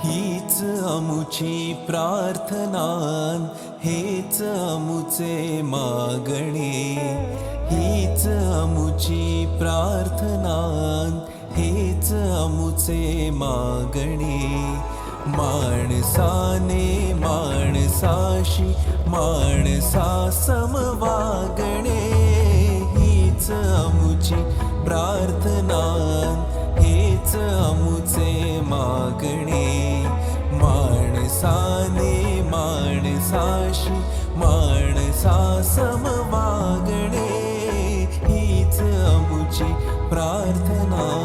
हीच अमुची प्रार्थनान, हेच अमुचे मागणे. हीच अमुची प्रार्थनान, हेच अमुचे मागणे. माणसाने माणसाशी माणसा समवागणे. हीच अमुची प्रार्थनान, हेच अमुचे मागणे. माणसाने माणसाशी माणसा समवागणे. हीच अमुची प्रार्थना.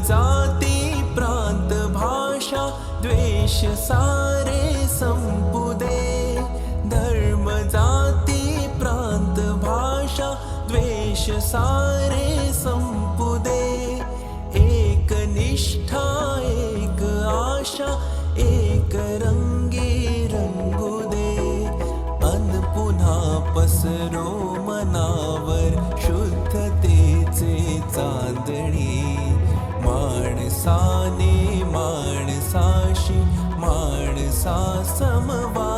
जाती प्रांत भाषा द्वेष सारे संपू दे. धर्म जाती प्रांत भाषा द्वेष सारे संपू दे. एक निष्ठा एक आशा एक रंगी रंगू दे. अन पुन्हा पसरो मनावर शुद्धतेचे चांदणे. माणसाने माणसाशी माणसा समवा